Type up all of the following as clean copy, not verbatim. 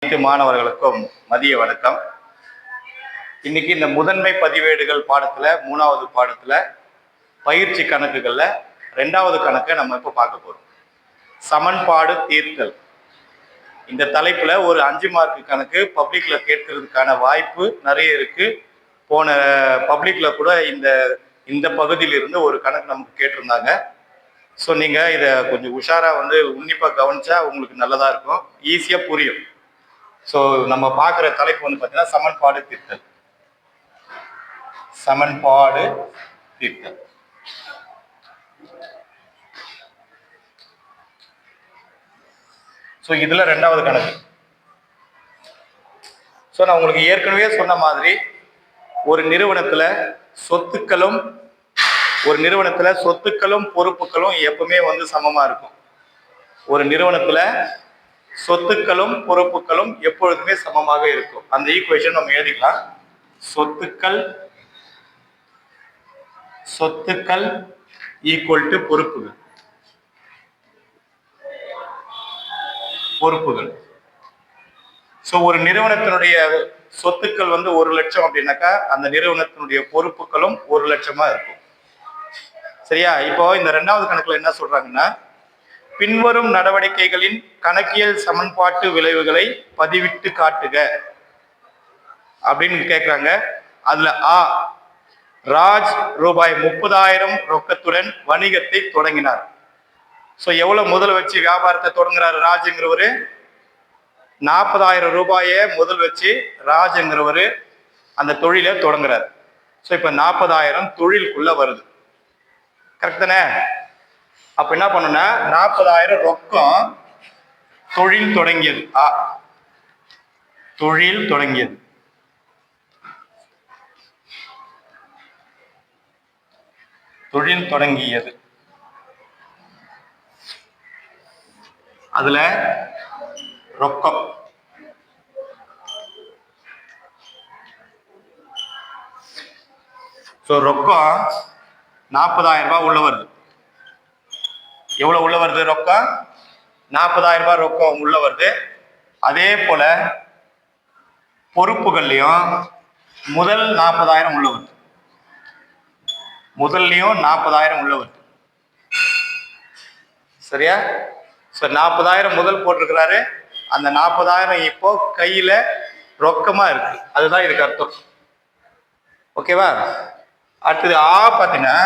அனைத்து மாணவர்களுக்கும் மதிய வணக்கம். இன்னைக்கு இந்த முதன்மை பதிவேடுகள் பாடத்துல 3வது பாடத்துல பயிற்சி கணக்குகள்ல 2வது கணக்கை நம்ம இப்ப பார்க்க போறோம். சமன்பாடு தீர்த்தல். இந்த தலைப்புல ஒரு 5 மார்க் கணக்கு பப்ளிக்ல கேட்கறதுக்கான வாய்ப்பு நிறைய இருக்கு. போன பப்ளிக்ல கூட இந்த பகுதியிலிருந்து ஒரு கணக்கு நமக்கு கேட்டிருந்தாங்க. ஸோ நீங்க இதை கொஞ்சம் உஷாரா உன்னிப்பா கவனிச்சா உங்களுக்கு நல்லதா இருக்கும், ஈஸியா புரியும். ஸோ நம்ம பார்க்குற தலைப்பு பார்த்தீங்கன்னா சமன்பாடு தீர்த்தல். சமன்பாடு தீர்த்தல். ஸோ இதுல 2வது கணக்கு. ஸோ நான் உங்களுக்கு ஏற்கனவே சொன்ன மாதிரி ஒரு நிறுவனத்துல சொத்துக்களும் பொறுப்புகளும் எப்பவுமே சமமா இருக்கும். ஒரு நிறுவனத்துல சொத்துக்களும் பொறுப்புகளும் எப்பொழுதுமே சமமாக இருக்கும். அந்த ஈக்குவேஷன் நம்ம எழுதிக்கலாம். சொத்துக்கள் ஈக்குவல் டு பொறுப்புகள். ஸோ ஒரு நிறுவனத்தினுடைய சொத்துக்கள் 1 லட்சம் அப்படின்னாக்கா அந்த நிறுவனத்தினுடைய பொறுப்புகளும் 1 லட்சமா இருக்கும். சரியா? இப்போ இந்த 2வது கணக்குல என்ன சொல்றாங்கன்னா, பின்வரும் நடவடிக்கைகளின் கணக்கியல் சமன்பாட்டு விளைவுகளை பதிவிட்டு காட்டுக அப்படின்னு கேட்கிறாங்க. அதுல ராஜ் ரூபாய் 30,000 ரொக்கத்துடன் வணிகத்தை தொடங்கினார். ஸோ எவ்வளவு முதல் வச்சு வியாபாரத்தை தொடங்குறாரு ராஜுங்கிறவரு? 40,000 ரூபாயை முதல் வச்சு ராஜுங்கிறவரு அந்த தொழிலை தொடங்குறாரு. ஸோ இப்ப 40,000 தொழிலுக்குள்ள வருது. கரெக்ட் தானே? அப்ப என்ன பண்ணுனா 40,000 ரொக்கம் தொழில் தொடங்கியது. தொழில் தொடங்கியது. அதுல ரொக்கம் ரொக்கம் 40,000 ரூபாய் உள்ள வருது. எவ்வளவு உள்ள வருது? ரொக்கம் 40,000 ரூபாய் ரொக்கம் உள்ள வருது. அதே போல பொறுப்புகள்லயும் முதல் 40,000 உள்ள வருது. முதல்லயும் 40,000 உள்ள வருது. சரியா? 40,000 முதல் போட்டிருக்கிறாரு. அந்த 40,000 இப்போ கையில ரொக்கமா இருக்கு. அதுதான் இதுக்கு அர்த்தம். ஓகேவா? அடுத்தது பாத்தீங்கன்னா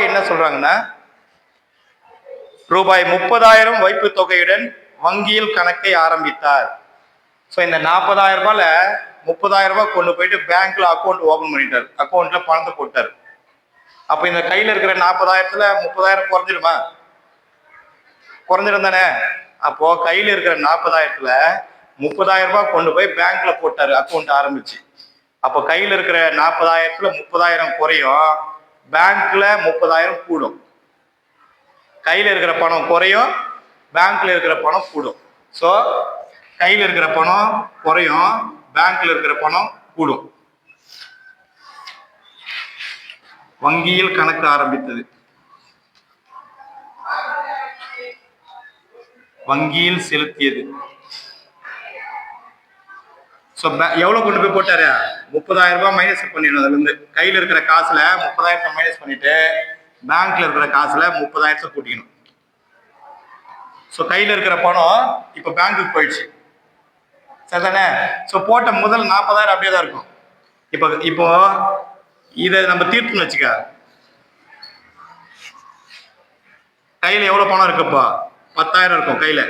என்ன சொல்றாங்கன்னா, ரூபாய் 30,000 வைப்பு தொகையுடன் வங்கியில் கணக்கை ஆரம்பித்தார். ஸோ இந்த 40,000 ரூபாயில 30,000 ரூபாய் கொண்டு போயிட்டு பேங்க்ல அக்கௌண்ட் ஓபன் பண்ணிட்டார். அக்கௌண்ட்ல பணத்தை போட்டார். அப்ப இந்த கையில இருக்கிற 40,000த்துல 30,000 குறைஞ்சிடுமா? குறைஞ்சிடும் தானே? அப்போ கையில இருக்கிற 40,000த்துல 30,000 ரூபாய் கொண்டு போய் பேங்க்ல போட்டாரு, அக்கௌண்ட் ஆரம்பிச்சு. அப்போ கையில இருக்கிற 40,000த்துல 30,000 குறையும், பேங்க்ல 30,000 கூடும். கையில இருக்கிற பணம் குறையும், பேங்க்ல இருக்கிற பணம் கூடும். ஸோ கையில இருக்கிற பணம் குறையும், பேங்க்ல இருக்கிற பணம் கூடும். வங்கியில் கணக்கு ஆரம்பித்தது. வங்கியில் செலுத்தியது. எவ்வளவு கொண்டு போய் போட்டாரு? 30,000 ரூபாய் மைனஸ் பண்ணிடணும். அதுல இருந்து கையில இருக்கிற காசுல 30,000 மைனஸ் பண்ணிட்டு பேங்க்ல இருக்கிற காசுல 30,000 கூட்டிக்கணும். கையில இருக்கிற பணம் இப்ப பேங்க்குக்கு போயிடுச்சு. சரிதானே? போட்ட முதல் 40,000 அப்படியே தான் இருக்கும். இப்போ இதை நம்ம தீர்த்துன்னு வச்சுக்க. கையில எவ்வளவு பணம் இருக்குப்பா? 10,000 இருக்கும் கையில.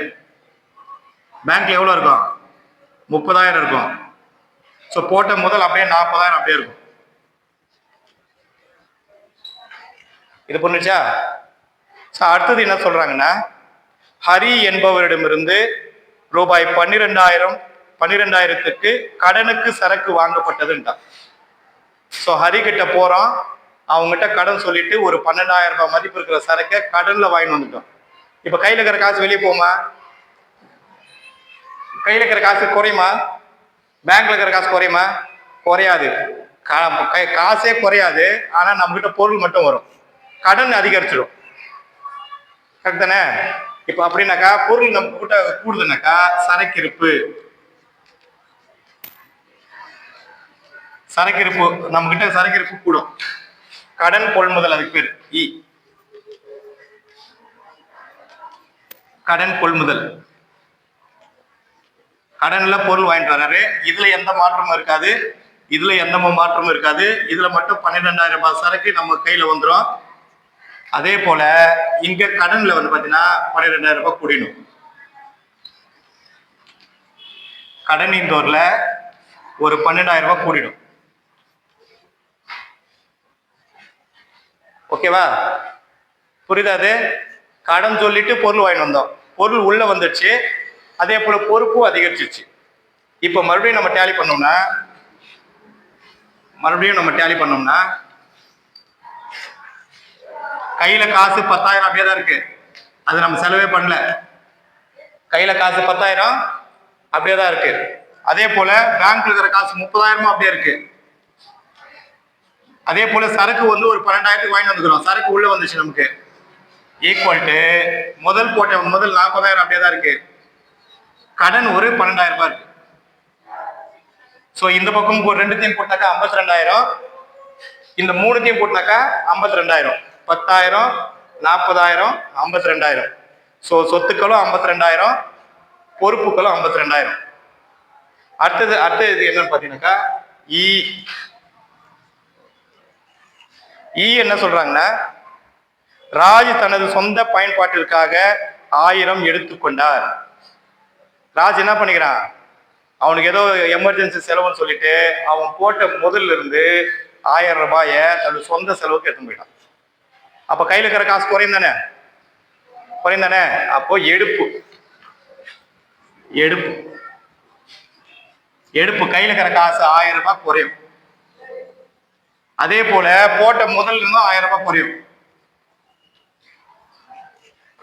பேங்க்ல எவ்வளவு இருக்கும்? 30,000 இருக்கும். போட்ட முதல் அப்படியே 40,000 அப்படியே இருக்கும். இது புரிஞ்சுச்சா? அடுத்தது என்ன சொல்றாங்கன்னா, ஹரி என்பவரிடமிருந்து ரூபாய் 12,000க்கு கடனுக்கு சரக்கு வாங்கப்பட்டதுன்றான். ஹரி கிட்ட போறோம், அவங்ககிட்ட கடன் சொல்லிட்டு ஒரு 12,000 ரூபாய் மதிப்பு இருக்கிற சரக்கை கடன்ல வாங்கிட்டு வந்துட்டோம். இப்ப கையில இருக்கிற காசு வெளியே போமா? கையில இருக்கிற காசு குறையுமா? பேங்க்ல இருக்கிற காசு குறையுமா? குறையாது. காசே குறையாது. ஆனா நம்ம கிட்ட பொருள் மட்டும் வரும், கடன் அதிகரிச்சிடும். கரெக்ட் தானே? இப்ப அப்படின்னாக்கா பொருள் நம்ம கிட்ட கூடுதுனாக்கா சரக்கிருப்பு. சரக்கிருப்பு நம்ம கிட்ட சரக்கிருப்பு கூடும். கடன் கொள்முதல் அதுக்கு பேர் இ. கடன் கொள்முதல். கடன்ல பொருள் வாங்கிட்டு வர்றாரு. இதுல எந்த மாற்றமும் இருக்காது, இதுல எந்த மாற்றமும் இருக்காது. இதுல மட்டும் 12,000 ரூபாய் சரக்கு நம்ம கையில வந்துடும். அதே போல இங்க கடன்ல வந்து பாத்தீங்கன்னா 12,000 ரூபாய் கூடிடும். கடனிந்தோர்ல ஒரு 12,000 ரூபாய் கூடிடும். ஓகேவா? புரியுதா? அது கடன் சொல்லிட்டு பொருள் வாங்கிட்டு வந்தோம், பொருள் உள்ள வந்துடுச்சு. அதே போல பொறுப்பும் அதிகரிச்சிருச்சு. இப்ப மறுபடியும் நம்ம டேலி பண்ணோம்னா கையில காசு 10,000 அப்படியே தான் இருக்கு. அது நம்ம செலவே பண்ணல. கையில காசு 10,000 அப்படியே தான் இருக்கு. அதே போல பேங்க்ல இருக்கிற காசு 30,000 அப்படியே இருக்கு. அதே போல சரக்கு வந்து ஒரு 12,000 வாங்கி வந்துக்கிறோம், சரக்கு உள்ள வந்துச்சு நமக்கு. ஈக்குவல் டு முதல் 40,000 அப்படியே தான் இருக்கு. கடன் ஒரு 12,000 ரூபாய் இருக்கு. சோ இந்த பக்கம் ஒரு ரெண்டுத்தையும் போட்டாக்கா 52,000, இந்த மூணுத்தையும் போட்டாக்கா 52,000. 10,000, 40,000, 52,000. சோ சொத்துக்களும் 52,000, பொறுப்புகளும் 52,000. அடுத்தது இது என்னன்னு பாத்தீங்கன்னாக்கா என்ன சொல்றாங்கன்னா, ராஜ் தனது சொந்த பயன்பாட்டிற்காக 1000 எடுத்துக்கொண்டார். ராஜ் என்ன பண்ணிக்கிறான், அவனுக்கு ஏதோ எமர்ஜென்சி செலவுன்னு சொல்லிட்டு அவன் போட்ட முதல்ல இருந்து 1000 ரூபாய தன்னோட சொந்த செலவுக்கு எடுத்து போயிட்டான். அப்ப கையில இருக்கிற காசு குறையும் தானே. அப்போ எடுப்பு கையில இருக்கிற காசு 1000 ரூபாய் குறையும். அதே போல போட்ட முதல்ல இருந்தும் 1000 ரூபாய் குறையும்.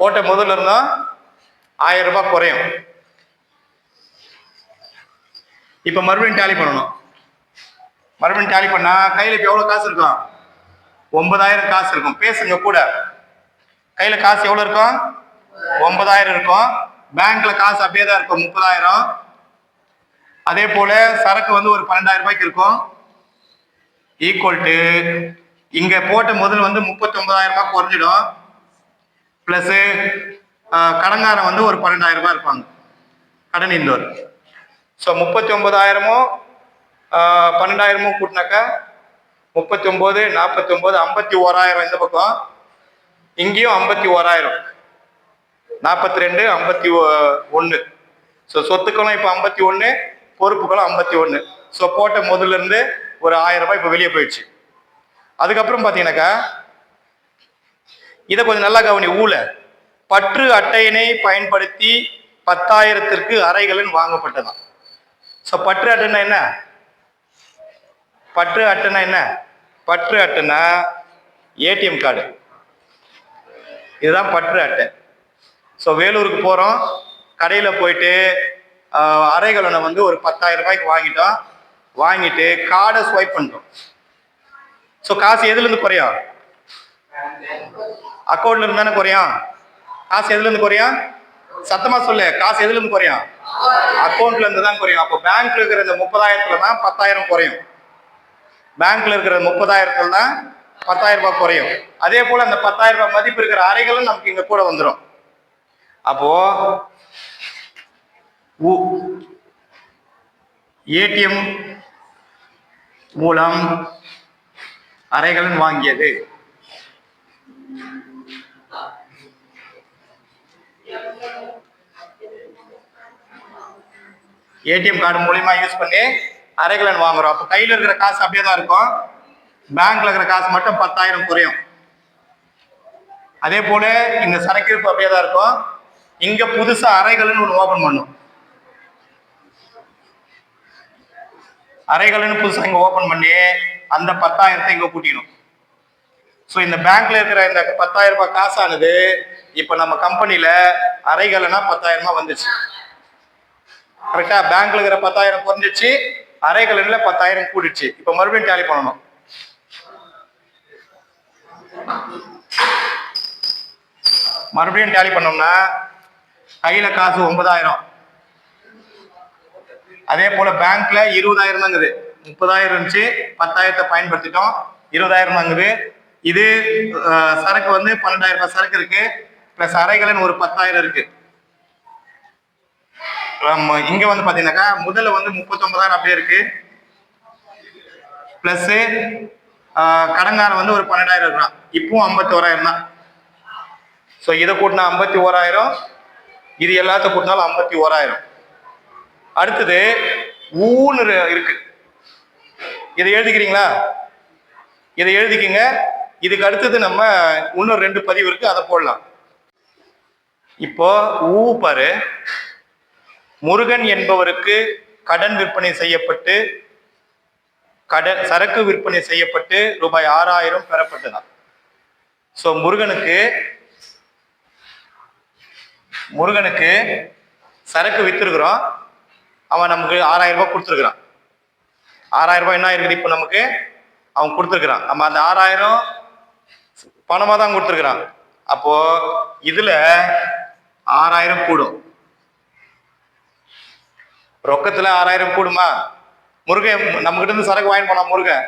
போட்ட முதல்ல இருந்தும் 1000 ரூபாய் குறையும். இப்ப மறுபடியும் டேலி பண்ணணும். மறுபடியும் டேலி பண்ணா கையில இப்ப எவ்வளவு காசு இருக்கும்? 9,000 காசு இருக்கும். பேசுங்க கூட. கையில காசு எவ்வளவு இருக்கும்? 9,000 இருக்கும். பேங்க்ல காசு அப்படியே தான் இருக்கும், 30,000. அதே போல சரக்கு வந்து ஒரு 12,000 ரூபாய்க்கு இருக்கும். ஈக்குவல் டு இங்க போட்ட முதல் வந்து 39,000 ரூபாய் குறைஞ்சிடும். பிளஸ் கடன்காரன் வந்து ஒரு 12,000 ரூபாய் இருப்பாங்க, கடன் இந்தோர். ஸோ 39,000மும் 12,000மும் கூட்டினாக்கா 39, 49, 51,000 இந்த பக்கம். இங்கேயும் 51,000, 42, 51. ஸோ சொத்துக்களும் இப்போ 51, பொறுப்புகளும் 51. ஸோ போட்ட முதல்ல இருந்து ஒரு 1000 ரூபாய் இப்போ வெளியே போயிடுச்சு. அதுக்கப்புறம் பார்த்தீங்கன்னாக்கா இதை கொஞ்சம் நல்லா கவனி. பற்று அட்டையினை பயன்படுத்தி 10,000ற்கு அறைகளின் வாங்கப்பட்டதான். ஸோ பற்று அட்டைன்னா என்ன? பற்று அட்டைன்னா ஏடிஎம் கார்டு. இதுதான் பற்று அட்டை. ஸோ வேலூருக்கு போகிறோம், கடையில் போயிட்டு அறைகளை வந்து ஒரு 10,000 ரூபாய்க்கு வாங்கிட்டு கார்டை ஸ்வைப் பண்ணுறோம். ஸோ காசு எதுலேருந்து குறையும்? அக்கௌண்ட்ல இருந்து தானே குறையும். காசு எதுலேருந்து குறையும்? சத்தமா சொல்லு. காசு எதுலேருந்து குறையும்? அக்கௌண்ட்ல இருந்து தான் குறையும். அப்போ பேங்க்ல இருக்கிற இந்த 30,000த்துல தான் 10,000 குறையும். பேங்க்ல இருக்கிற 30,000த்துல தான் 10,000 ரூபாய் குறையும். அதே போல அந்த 10,000 ரூபாய் மதிப்பு இருக்கிற அறைகளும் நமக்கு இங்க கூட வந்துடும். அப்போ ஏடிஎம் மூலம் அறைகளும் வாங்கியது. ஏடிஎம் கார்டு மூலியமா யூஸ் பண்ணி அறைகளை வாங்குறோம். அப்போ கையில் இருக்கிற காசு அப்படியே தான் இருக்கும், பேங்க்ல இருக்கிற காசு மட்டும் 10,000 குறையும். அதே போல இந்த சரக்கிருப்பு அப்படியே தான் இருக்கும். இங்க புதுசா அறைகள்னு ஒன்று ஓபன் பண்ணும். அறைகள்னு புதுசா இங்க ஓபன் பண்ணி அந்த 10,000 இங்க கூட்டிடும். ஸோ இந்த பேங்க்ல இருக்கிற இந்த 10,000 ரூபாய் காசானது இப்ப நம்ம கம்பெனில அறைகள்னா 10,000 வந்துச்சு. கரெக்டா? பேங்க்ல இருக்கிற 10,000 குறைஞ்சிச்சு, அறைகள்ல 10,000 கூடிடுச்சு. இப்ப மறுபடியும் டேலி பண்ணணும். மறுபடியும் டேலி பண்ணோம்னா கையில காசு 9,000. அதே போல பேங்க்ல 20,000 தாங்குது. 30,000 இருந்துச்சு, 10,000 பயன்படுத்திட்டோம், 20,000 தாங்குது. இது சரக்கு வந்து 12,000 ரூபாய் சரக்கு இருக்கு, பிளஸ் அறைகளின் ஒரு 10,000 இருக்கு. இங்க வந்து பாத்தீங்கன்னாக்கா முதல்ல வந்து 39,000 அப்படியே இருக்கு, பிளஸ் கடங்காரம் வந்து ஒரு 12,000 இருக்கான், இப்பவும் 51,000 தான். ஸோ இதை கூட்டினா 51,000, இது எல்லாத்தையும் கூட்டினாலும் 51,000. அடுத்தது ஊன்னு இருக்கு, இதை எழுதிக்கிறீங்களா? இதை எழுதிக்கிங்க. இதுக்கு அடுத்தது நம்ம இன்னும் 2 பதிவு இருக்கு, அதை போடலாம். இப்போ ஊ பாரு, முருகன் என்பவருக்கு கடன் விற்பனை செய்யப்பட்டு சரக்கு விற்பனை செய்யப்பட்டு ரூபாய் 6,000 பெறப்பட்டதான். ஸோ முருகனுக்கு சரக்கு வித்துருக்குறோம், அவன் நமக்கு 6,000 ரூபாய் கொடுத்துருக்குறான். 6,000 ரூபாய் என்ன இருக்குது இப்போ நமக்கு, அவன் கொடுத்துருக்குறான். நம்ம அந்த 6,000 பணமா தான் கொடுத்துருக்குறான். அப்போ இதுல 6,000 கூடும், ரொக்கத்துல 6,000 கூடுமா? முருகன் நம்ம கிட்ட இருந்து சரக்கு வாங்கி போனா, முருகன்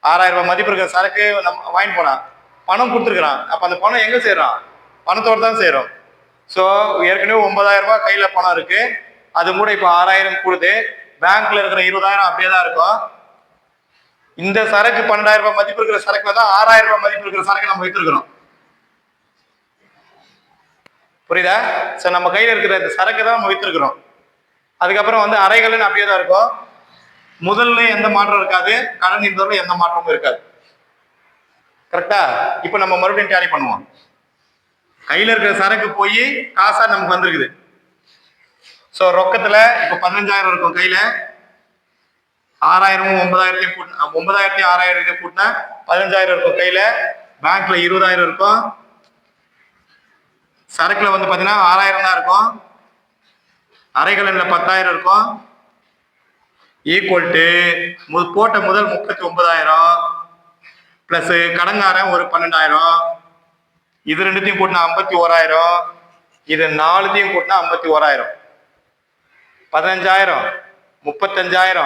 6,000 ரூபாய் மதிப்பு இருக்கிற சரக்கு நம்ம வாங்கி போனா, பணம் கொடுத்துருக்குறான். அப்ப அந்த பணம் எங்க சேரும்? பணத்தோடு தான் சேரும். ஸோ ஏற்கனவே 9,000 ரூபாய் கையில பணம் இருக்கு, அது கூட இப்போ 6,000 கூடுது. பேங்க்ல இருக்கிற 20,000 அப்படியே தான் இருக்கும். இந்த சரக்கு 12,000 ரூபாய் மதிப்பு இருக்கிற சரக்குல தான் 6,000 ரூபாய் மதிப்பு இருக்கிற சரக்கு நம்ம வைத்திருக்கிறோம். புரியுதா? சோ நம்ம கையில இருக்கிற இந்த சரக்கு தான் நம்ம வைத்திருக்கிறோம். அதுக்கப்புறம் வந்து அறைகள்னு அப்படியே தான் இருக்கும். முதல்ல எந்த மாற்றம் இருக்காது, கடன் இருந்தவரை எந்த மாற்றமும் இருக்காது. கரெக்டா? இப்ப நம்ம மறுபடியும் டேலி பண்ணுவோம். கையில இருக்கிற சரக்கு போய் காசா நமக்கு வந்திருக்குது. சோ ரொக்கத்துல இப்ப 15,000 இருக்கும் கையில, 6,000 9,000 கூட்டினா 9,000 6,000 கூட்டினா 15,000 இருக்கும் கையில. பேங்க்ல 20,000 இருக்கும், சரக்குல வந்து பாத்தீங்கன்னா 6,000 தான் இருக்கும், அறைகள்ல 10,000 இருக்கும். ஈக்குவல் டு போட்ட முதல் 39,000 பிளஸ் கடங்காரன் ஒரு 12,000, இது ரெண்டுத்தையும் கூட்டினா 51,000, இது 4த்தையும் கூட்டினா 51,000. 15,000 35,000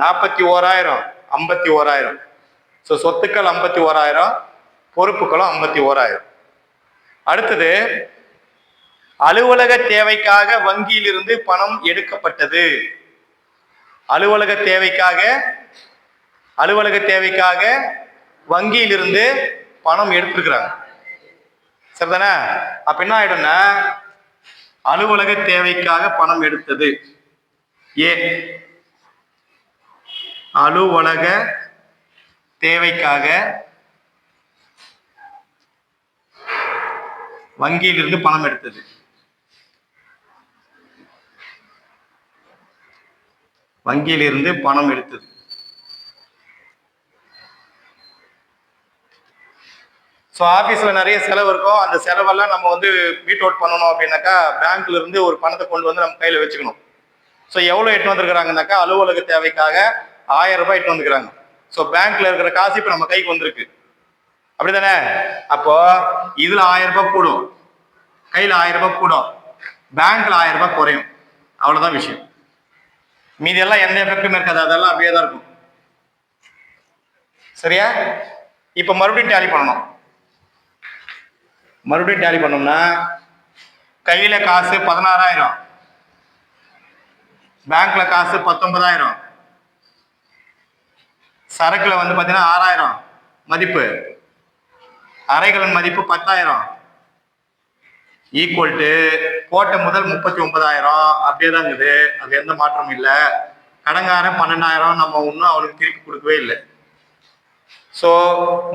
41,000 51,000. ஸோ சொத்துக்கள் 51,000, பொறுப்புகளும் 51,000. அடுத்தது அலுவலக தேவைக்காக வங்கியிலிருந்து பணம் எடுக்கப்பட்டது. அலுவலக தேவைக்காக வங்கியிலிருந்து பணம் எடுத்துருக்குறாங்க, சரிதானே? அப்ப என்ன ஆயிடும்னா, அலுவலக தேவைக்காக பணம் எடுத்தது ஏ, அலுவலக தேவைக்காக வங்கியிலிருந்து பணம் எடுத்தது. வங்கியிலிருந்து பணம் எடுத்தது. ஸோ ஆஃபீஸில் நிறைய செலவு இருக்கும், அந்த செலவெல்லாம் நம்ம வந்து மீட் அவுட் பண்ணணும் அப்படின்னாக்கா பேங்க்ல இருந்து ஒரு பணத்தை கொண்டு வந்து நம்ம கையில் வச்சுக்கணும். ஸோ எவ்வளோ எட்டு வந்துருக்கிறாங்கனாக்கா அலுவலக தேவைக்காக 1,000 ரூபாய் எட்டு வந்துக்கிறாங்க. ஸோ பேங்க்ல இருக்கிற காசு இப்போ நம்ம கைக்கு வந்திருக்கு, அப்படிதானே? அப்போ இதுல 1,000 ரூபாய் கூடும், கையில் 1,000 ரூபாய் கூடும், பேங்க்ல 1,000 ரூபாய் குறையும், அவ்வளோதான் விஷயம். மீதி எல்லாம் எந்த எஃபெக்டும் இருக்காது, அதெல்லாம் அப்படியே தான் இருக்கும். சரியா? இப்போ மறுபடியும் டேலி பண்ணணும். மறுபடியும் டேலி பண்ணோம்னா கையில காசு 16,000, பேங்க்ல காசு 19,000, சரக்குல வந்து பாத்தீங்கன்னா 6,000 மதிப்பு, அறைகளின் மதிப்பு 10,000, ஈக்குவல் டு போட்ட முதல் 39,000 அப்படியே தான் இருக்குது, அது எந்த மாற்றமும் இல்லை. கடங்காரன் 12,000 நம்ம இன்னும் அவனுக்கு திருப்பி கொடுக்கவே இல்லை. ஸோ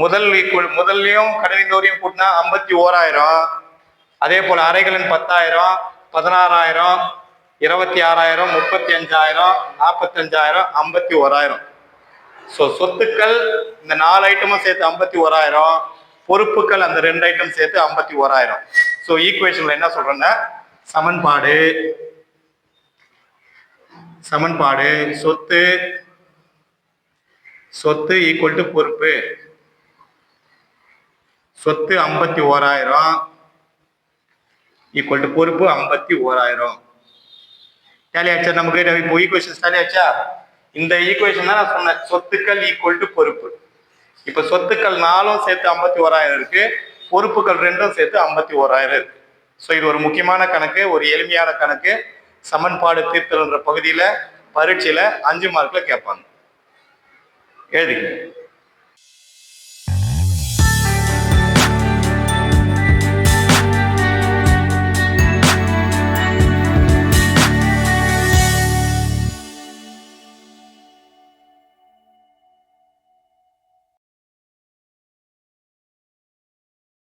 முதல்லையும் கடனிந்தோரையும் கூட்டினா 51,000, அதே போல அறைகளின் 10,000 16,000 26,000 35,000 45,000 51,000. ஸோ சொத்துக்கள் இந்த 4 ஐட்டமும் சேர்த்து 51,000, பொறுப்புகள் அந்த 2 ஐட்டம் சேர்த்து 51,000. ஸோ ஈக்குவேஷன்ல என்ன சொல்றேன்னா, சமன்பாடு சொத்து ஈக்குவல் டு பொறுப்பு. சொத்து 51,000 ஈக்குவல் டு பொறுப்பு 51,000. டேலி ஆச்சா? நமக்கு இப்போ ஈக்குவேஷன் டேலி ஆச்சா? இந்த ஈக்குவேஷன் தான் நான் சொன்னேன், சொத்துக்கள் ஈக்குவல் டு பொறுப்பு. இப்ப சொத்துக்கள் 4 சேர்த்து 51,000 இருக்கு, பொறுப்புகள் 2 சேர்த்து 51,000 இருக்கு. ஸோ இது ஒரு முக்கியமான கணக்கு, ஒரு எளிமையான கணக்கு. சமன்பாடு தீர்த்தல்ன்ற பகுதியில பரீட்சையில 5 மார்க்ல கேட்பாங்க. எழுதிக்க.